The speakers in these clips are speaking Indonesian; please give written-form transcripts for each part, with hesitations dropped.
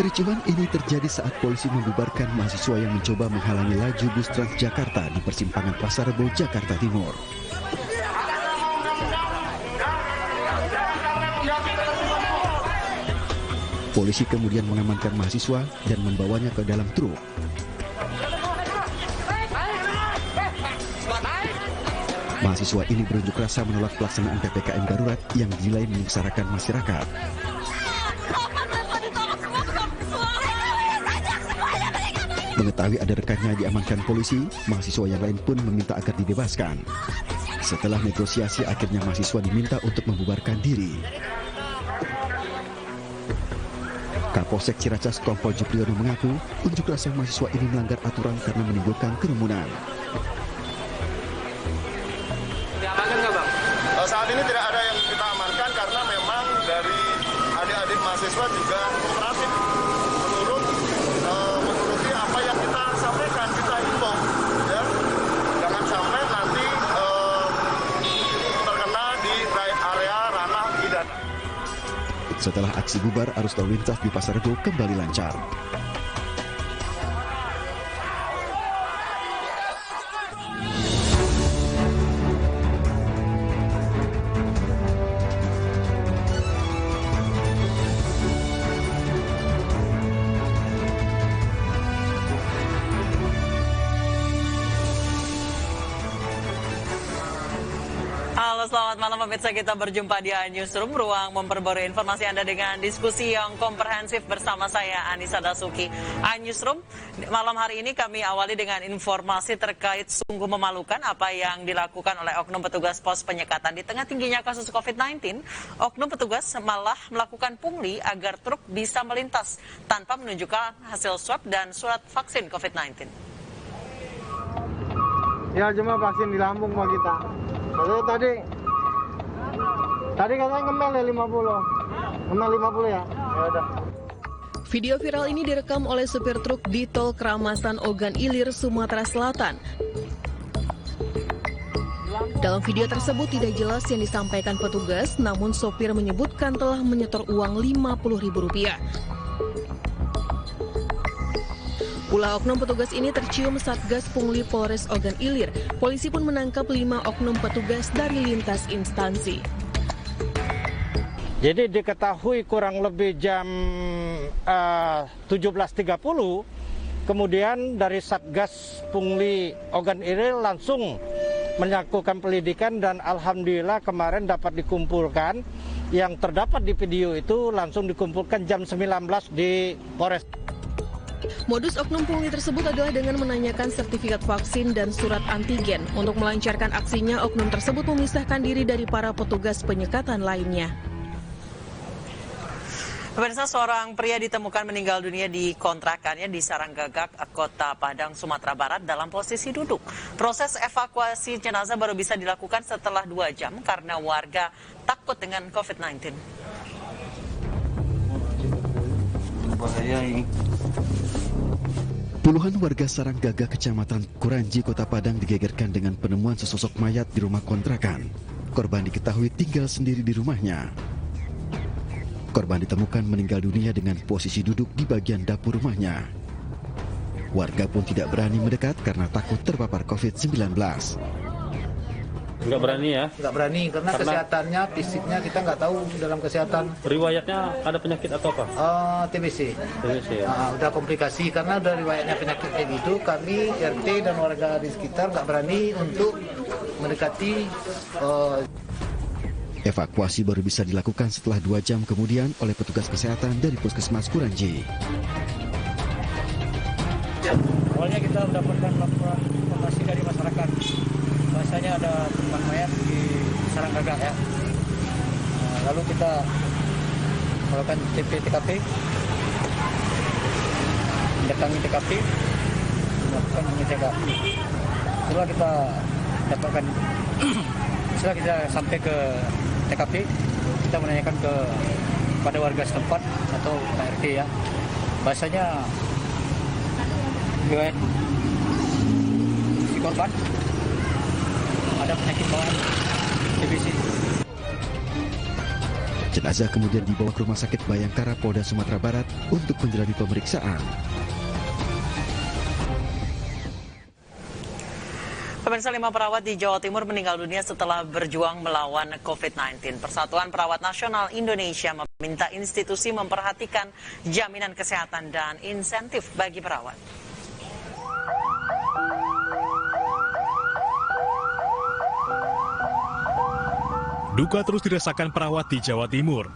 Kericuhan ini terjadi saat polisi membubarkan mahasiswa yang mencoba menghalangi laju bus Transjakarta di persimpangan Pasar Rebo, Jakarta Timur. Polisi kemudian mengamankan mahasiswa dan membawanya ke dalam truk. Mahasiswa ini berunjuk rasa menolak pelaksanaan PPKM darurat yang dinilai menyengsarakan masyarakat. Mengetahui ada rekannya diamankan polisi, mahasiswa yang lain pun meminta agar dibebaskan. Setelah negosiasi, akhirnya mahasiswa diminta untuk membubarkan diri. Kapolsek Ciracas Kompol Jupriyono mengaku unjuk rasa mahasiswa ini melanggar aturan karena menimbulkan kerumunan. Diamankan nggak, Bang? Saat ini tidak ada yang kita amankan karena memang dari adik-adik mahasiswa juga kooperatif menuruti apa yang kita sampaikan, kita himbau, ya. Jangan sampai nanti terkena di area ranah pidana. Setelah aksi bubar, arus lalu lintas di Pasar Rebo kembali lancar. Halo, selamat malam pemirsa, kita berjumpa di Newsroom, ruang memperbarui informasi Anda dengan diskusi yang komprehensif bersama saya Anissa Dasuki. Newsroom, malam hari ini kami awali dengan informasi terkait sungguh memalukan apa yang dilakukan oleh oknum petugas pos penyekatan. Di tengah tingginya kasus COVID-19, oknum petugas malah melakukan pungli agar truk bisa melintas tanpa menunjukkan hasil swab dan surat vaksin COVID-19. Ya, cuma vaksin di lambung Pak kita. Kalau tadi katanya ngemel ya 50. Ngemel 50 ya? Ya udah. Video viral ini direkam oleh supir truk di Tol Keramasan Ogan Ilir, Sumatera Selatan. Dalam video tersebut tidak jelas yang disampaikan petugas, namun sopir menyebutkan telah menyetor uang Rp50.000. Ulah oknum petugas ini tercium Satgas Pungli Polres Ogan Ilir. Polisi pun menangkap 5 oknum petugas dari lintas instansi. Jadi diketahui kurang lebih jam 17.30, kemudian dari Satgas Pungli Ogan Ilir langsung melakukan penyelidikan dan alhamdulillah kemarin dapat dikumpulkan. Yang terdapat di video itu langsung dikumpulkan jam 19 di Polres. Modus oknum pungli tersebut adalah dengan menanyakan sertifikat vaksin dan surat antigen. Untuk melancarkan aksinya, oknum tersebut memisahkan diri dari para petugas penyekatan lainnya. Pemirsa, seorang pria ditemukan meninggal dunia di kontrakannya di Saranggagak, Kota Padang, Sumatera Barat dalam posisi duduk. Proses evakuasi jenazah baru bisa dilakukan setelah 2 jam karena warga takut dengan COVID-19. Bahaya ini. Puluhan warga Saranggagak, Kecamatan Kuranji, Kota Padang digegerkan dengan penemuan sesosok mayat di rumah kontrakan. Korban diketahui tinggal sendiri di rumahnya. Korban ditemukan meninggal dunia dengan posisi duduk di bagian dapur rumahnya. Warga pun tidak berani mendekat karena takut terpapar COVID-19. Nggak berani ya? Nggak berani karena kesehatannya, fisiknya kita nggak tahu dalam kesehatan. Riwayatnya ada penyakit atau apa? TBC. TBC ya? Udah komplikasi karena udah riwayatnya penyakit kayak gitu. Kami RT dan warga di sekitar nggak berani untuk mendekati. Evakuasi baru bisa dilakukan setelah 2 jam kemudian oleh petugas kesehatan dari Puskesmas Kuranji. Awalnya kita mendapatkan laporan informasi dari masyarakat. Bahasanya ada temuan mayat di Saranggagak ya. Lalu kita melakukan TKP, mendatangi TKP, melakukan pengecekan. Setelah kita sampai ke TKP, kita menanyakan pada warga setempat atau RT ya. Bahasanya riwayat si korban ada penyakit bawaan TBC. Jenazah kemudian dibawa ke Rumah Sakit Bayangkara Polda Sumatera Barat untuk menjalani pemeriksaan. Pemirsa, 5 perawat di Jawa Timur meninggal dunia setelah berjuang melawan COVID-19. Persatuan Perawat Nasional Indonesia meminta institusi memperhatikan jaminan kesehatan dan insentif bagi perawat. Duka terus dirasakan perawat di Jawa Timur.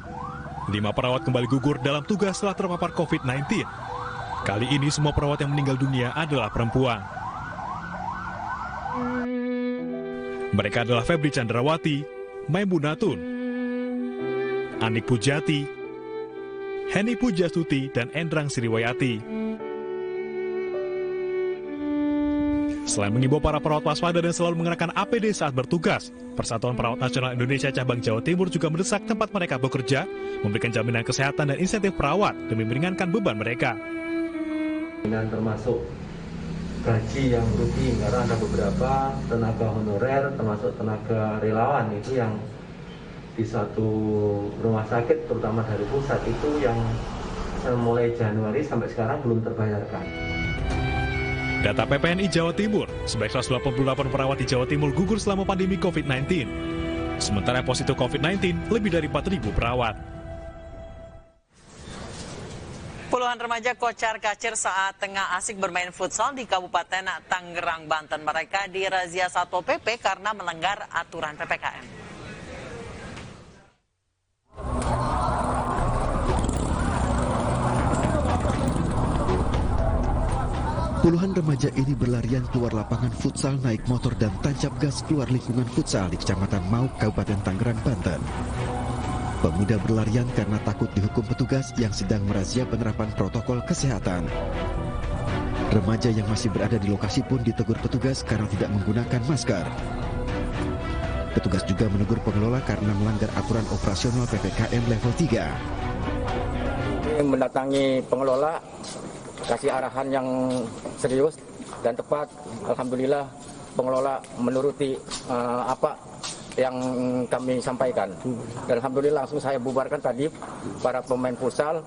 5 perawat kembali gugur dalam tugas setelah terpapar COVID-19. Kali ini semua perawat yang meninggal dunia adalah perempuan. Mereka adalah Febri Chandrawati, Maimunatun, Anik Pujati, Heni Pujastuti, dan Endrang Sriwayati. Selain mengimbau para perawat waspada dan selalu mengenakan APD saat bertugas, Persatuan Perawat Nasional Indonesia Cabang Jawa Timur juga mendesak tempat mereka bekerja, memberikan jaminan kesehatan dan insentif perawat demi meringankan beban mereka. Dan termasuk gaji yang rutin, karena ada beberapa tenaga honorer termasuk tenaga relawan itu yang di satu rumah sakit terutama dari pusat itu yang mulai Januari sampai sekarang belum terbayarkan. Data PPNI Jawa Timur, sebanyak 188 perawat di Jawa Timur gugur selama pandemi COVID-19. Sementara positif COVID-19 lebih dari 4.000 perawat. Puluhan remaja kocar-kacir saat tengah asik bermain futsal di Kabupaten Tangerang, Banten. Mereka dirazia Satpol PP karena melanggar aturan PPKM. Puluhan remaja ini berlarian keluar lapangan futsal naik motor dan tancap gas keluar lingkungan futsal di Kecamatan Mauk, Kabupaten Tangerang, Banten. Pemuda berlarian karena takut dihukum petugas yang sedang merazia penerapan protokol kesehatan. Remaja yang masih berada di lokasi pun ditegur petugas karena tidak menggunakan masker. Petugas juga menegur pengelola karena melanggar aturan operasional PPKM level 3. Mendatangi pengelola, kasih arahan yang serius dan tepat. Alhamdulillah pengelola menuruti apa yang kami sampaikan. Dan alhamdulillah langsung saya bubarkan tadi para pemain futsal,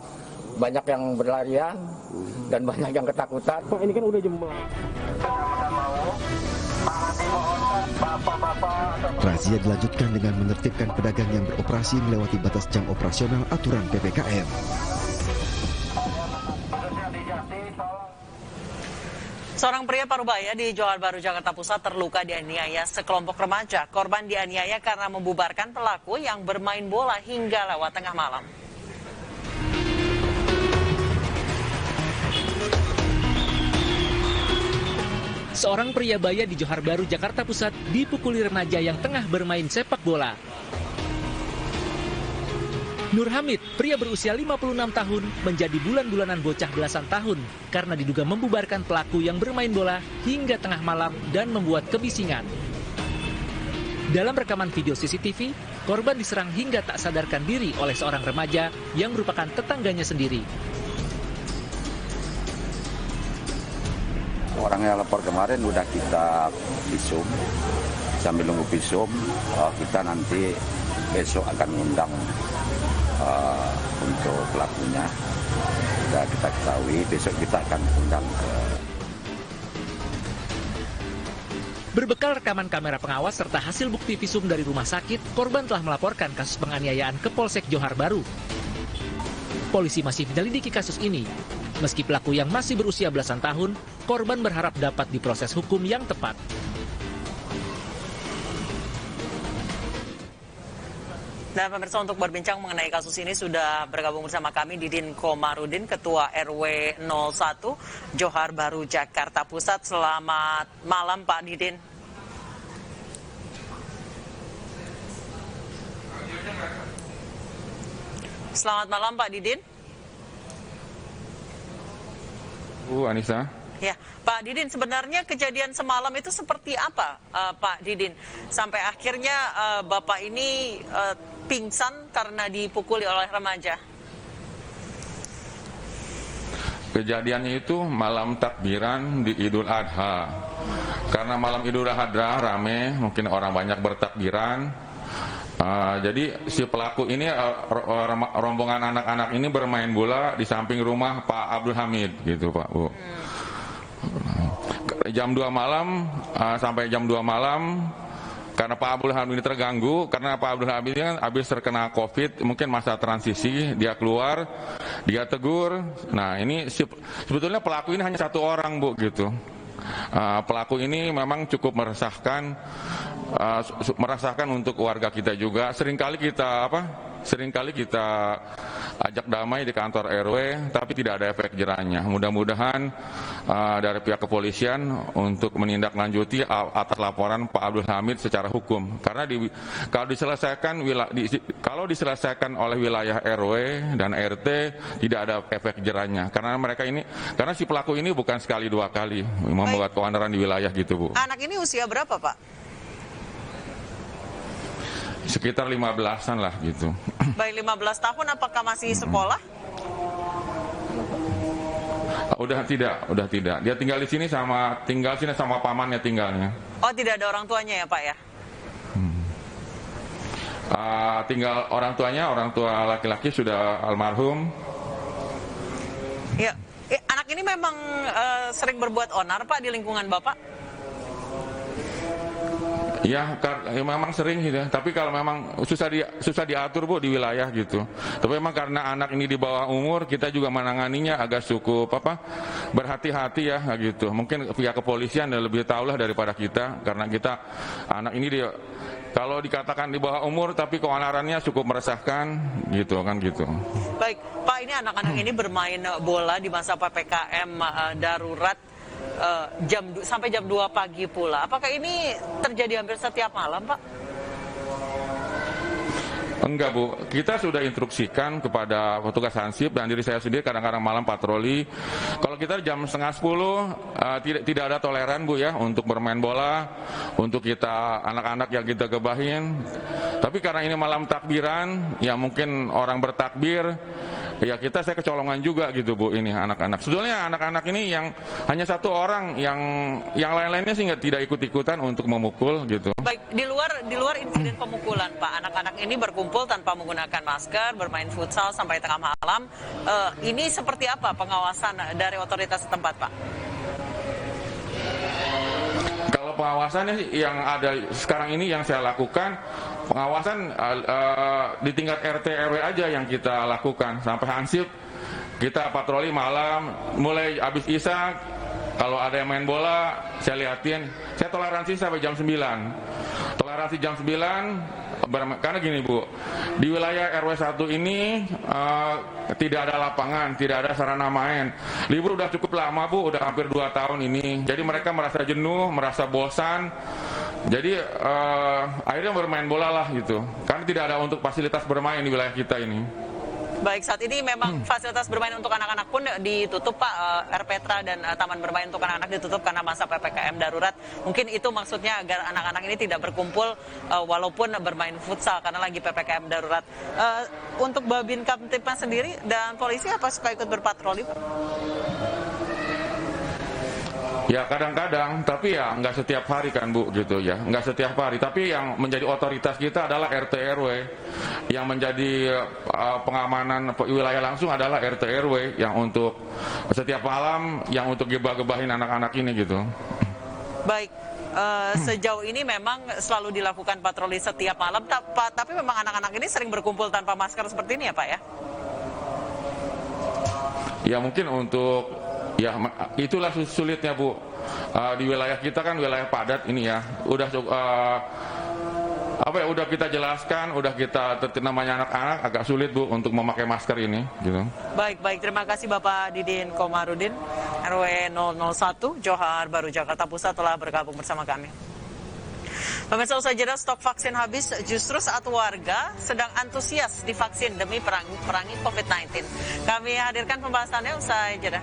banyak yang berlarian dan banyak yang ketakutan. Ini kan udah jam. Razia dilanjutkan dengan menertibkan pedagang yang beroperasi melewati batas jam operasional aturan PPKM. Seorang pria Parubaya di Johar Baru, Jakarta Pusat terluka dianiaya sekelompok remaja. Korban dianiaya karena membubarkan pelaku yang bermain bola hingga lewat tengah malam. Seorang pria baya di Johar Baru, Jakarta Pusat dipukuli remaja yang tengah bermain sepak bola. Nur Hamid, pria berusia 56 tahun, menjadi bulan-bulanan bocah belasan tahun karena diduga membubarkan pelaku yang bermain bola hingga tengah malam dan membuat kebisingan. Dalam rekaman video CCTV, korban diserang hingga tak sadarkan diri oleh seorang remaja yang merupakan tetangganya sendiri. Orang yang lapor kemarin udah kita visum, sambil nunggu visum, kita nanti besok akan undang untuk pelakunya. Sudah kita ketahui, besok kita akan undang ke. Berbekal rekaman kamera pengawas serta hasil bukti visum dari rumah sakit, korban telah melaporkan kasus penganiayaan ke Polsek Johar Baru. Polisi masih menyelidiki kasus ini. Meski pelaku yang masih berusia belasan tahun, korban berharap dapat diproses hukum yang tepat. Dan pemirsa, untuk berbincang mengenai kasus ini sudah bergabung bersama kami Didin Komarudin, Ketua RW 01 Johar Baru, Jakarta Pusat. Selamat malam Pak Didin. Selamat malam Pak Didin. Bu Anissa. Ya, Pak Didin, sebenarnya kejadian semalam itu seperti apa, Pak Didin? Sampai akhirnya Bapak ini pingsan karena dipukuli oleh remaja. Kejadiannya itu malam takbiran di Idul Adha. Karena malam Idul Adha rame, mungkin orang banyak bertakbiran. Jadi si pelaku ini rombongan anak-anak ini bermain bola di samping rumah Pak Abdul Hamid gitu Pak Bu. Jam 2 malam sampai jam 2 malam karena Pak Abdul Hamid ini terganggu karena Pak Abdul Hamid kan habis terkena COVID, mungkin masa transisi, dia keluar, dia tegur. Nah ini sebetulnya pelaku ini hanya satu orang Bu gitu. Pelaku ini memang cukup meresahkan untuk warga kita juga. Seringkali kita ajak damai di kantor RW, tapi tidak ada efek jerahnya. Mudah-mudahan dari pihak kepolisian untuk menindaklanjuti atas laporan Pak Abdul Hamid secara hukum. Karena kalau diselesaikan oleh wilayah RW dan RT tidak ada efek jerahnya. Karena si pelaku ini bukan sekali dua kali membuat keonaran di wilayah gitu Bu. Anak ini usia berapa Pak? Sekitar 15-an lah gitu. Baik, 15 tahun apakah masih sekolah? Udah tidak. Dia tinggal di sini sama pamannya tinggalnya. Oh, tidak ada orang tuanya ya, Pak ya? Tinggal orang tua laki-laki sudah almarhum. Ya, anak ini memang sering berbuat onar Pak di lingkungan Bapak? Ya, memang sering gitu. Tapi kalau memang susah diatur Bu di wilayah gitu. Tapi memang karena anak ini di bawah umur, kita juga menanganinya agak cukup berhati-hati ya gitu. Mungkin pihak kepolisian lebih tahu lah daripada kita, karena kita anak ini kalau dikatakan di bawah umur tapi keonarannya cukup meresahkan gitu kan gitu. Baik, Pak, ini anak-anak ini bermain bola di masa PPKM darurat sampai jam 2 pagi pula. Apakah ini terjadi hampir setiap malam, Pak? Enggak Bu, kita sudah instruksikan kepada petugas Hansip dan diri saya sendiri kadang-kadang malam patroli. Kalau kita jam 9:30 tidak ada toleran Bu ya untuk bermain bola, untuk kita anak-anak yang kita gebahin. Tapi karena ini malam takbiran, ya mungkin orang bertakbir, ya saya kecolongan juga gitu Bu ini anak-anak. Sebetulnya anak-anak ini yang hanya satu orang, yang lain-lainnya sih tidak ikut-ikutan untuk memukul gitu. Baik, di luar insiden pemukulan Pak, anak-anak ini berkumpul tanpa menggunakan masker, bermain futsal sampai tengah malam. Ini seperti apa pengawasan dari otoritas setempat Pak? Kalau pengawasannya yang ada sekarang ini yang saya lakukan, pengawasan di tingkat RT RW aja yang kita lakukan. Sampai Hansip kita patroli malam, mulai habis Isya kalau ada yang main bola saya liatin, saya toleransi sampai jam 9. Toleransi jam 9 karena gini Bu, di wilayah RW 1 ini tidak ada lapangan, tidak ada sarana main. Libur udah cukup lama Bu, udah hampir 2 tahun ini. Jadi mereka merasa jenuh, merasa bosan. Jadi akhirnya bermain bola lah gitu. Karena tidak ada untuk fasilitas bermain di wilayah kita ini. Baik, saat ini memang fasilitas bermain untuk anak-anak pun ditutup Pak. RPtra dan taman bermain untuk anak-anak ditutup karena masa PPKM darurat. Mungkin itu maksudnya agar anak-anak ini tidak berkumpul walaupun bermain futsal karena lagi PPKM darurat. Untuk Babin Kamtipmas sendiri dan polisi apa suka ikut berpatroli Pak? Ya kadang-kadang, tapi ya nggak setiap hari kan Bu gitu ya, nggak setiap hari. Tapi yang menjadi otoritas kita adalah RT RW, yang menjadi pengamanan wilayah langsung adalah RT RW yang untuk setiap malam, yang untuk gebah-gebahin anak-anak ini gitu. Baik. Sejauh ini memang selalu dilakukan patroli setiap malam, tapi memang anak-anak ini sering berkumpul tanpa masker seperti ini ya Pak ya? Ya mungkin ya itulah sulitnya Bu. Di wilayah kita kan wilayah padat ini ya. Udah kita jelaskan, udah kita namanya anak-anak agak sulit Bu untuk memakai masker ini gitu. Baik, terima kasih Bapak Didin Komarudin RW 001 Johar Baru Jakarta Pusat telah bergabung bersama kami. Pemirsa, usai jeda stok vaksin habis justru saat warga sedang antusias divaksin demi perangi COVID-19. Kami hadirkan pembahasannya usai jeda.